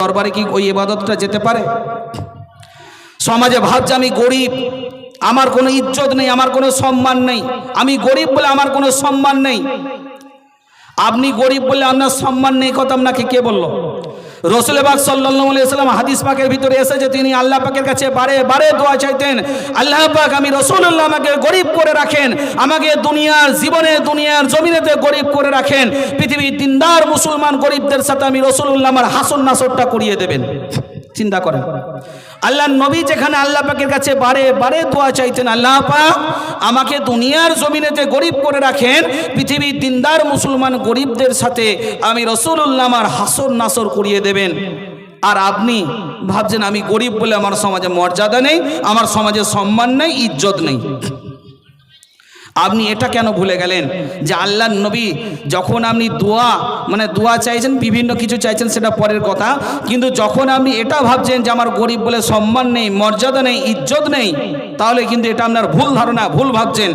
দরবারে কি ওই ইবাদতটা যেতে পারে? সমাজে ভাবছে আমি গরিব, আমার কোনো ইজ্জত নেই, আমার কোনো সম্মান নেই, আমি গরিব বলে আমার কোনো সম্মান নেই। আপনি গরিব বলে আপনার সম্মান নেই কথা আপনাকে কে বলল? রাসূল পাক সাল্লাল্লাহু আলাইহি ওয়াসাল্লাম হাদিস পাকের ভিতরে এসেছে তিনি আল্লাহ পাকের কাছে বারে বারে দোয়া চাইতেন, আল্লাহ পাক আমি রাসূলুল্লাহ আমাকে গরিব করে রাখেন, আমাকে দুনিয়ার জীবনে দুনিয়ার জমিনেতে গরিব করে রাখেন, পৃথিবীর দিনদার মুসলমান গরিবদের সাথে আমি রাসূলুল্লাহ আমার হাসন নাসরটা করিয়ে দেবেন। চিন্তা করেন, আল্লাহর নবী যেখানে আল্লাহ পাকের কাছে বারে বারে দোয়া চাইতেন, আল্লাহ পাক আমাকে দুনিয়ার জমিনেতে গরিব করে রাখেন, পৃথিবীর দিনদার মুসলমান গরিবদের সাথে আমি রাসূলুল্লাহ আমার হাসন নাসর করিয়ে দেবেন। আর আপনি ভাবছেন আমি গরিব বলে আমার সমাজে মর্যাদা নেই, আমার সমাজে সম্মান নেই, ইজ্জত নেই। আপনি এটা কেন ভুলে গেলেন যে আল্লাহর নবী যখন আপনি দোয়া চাইছেন, বিভিন্ন কিছু চাইছেন সেটা পরের কথা, কিন্তু যখন আপনি এটা ভাবছেন যে আমার গরিব বলে সম্মান নেই, মর্যাদা নেই, ইজ্জত নেই, তাহলে কিন্তু এটা আপনার ভুল ধারণা, ভুল ভাবছেন।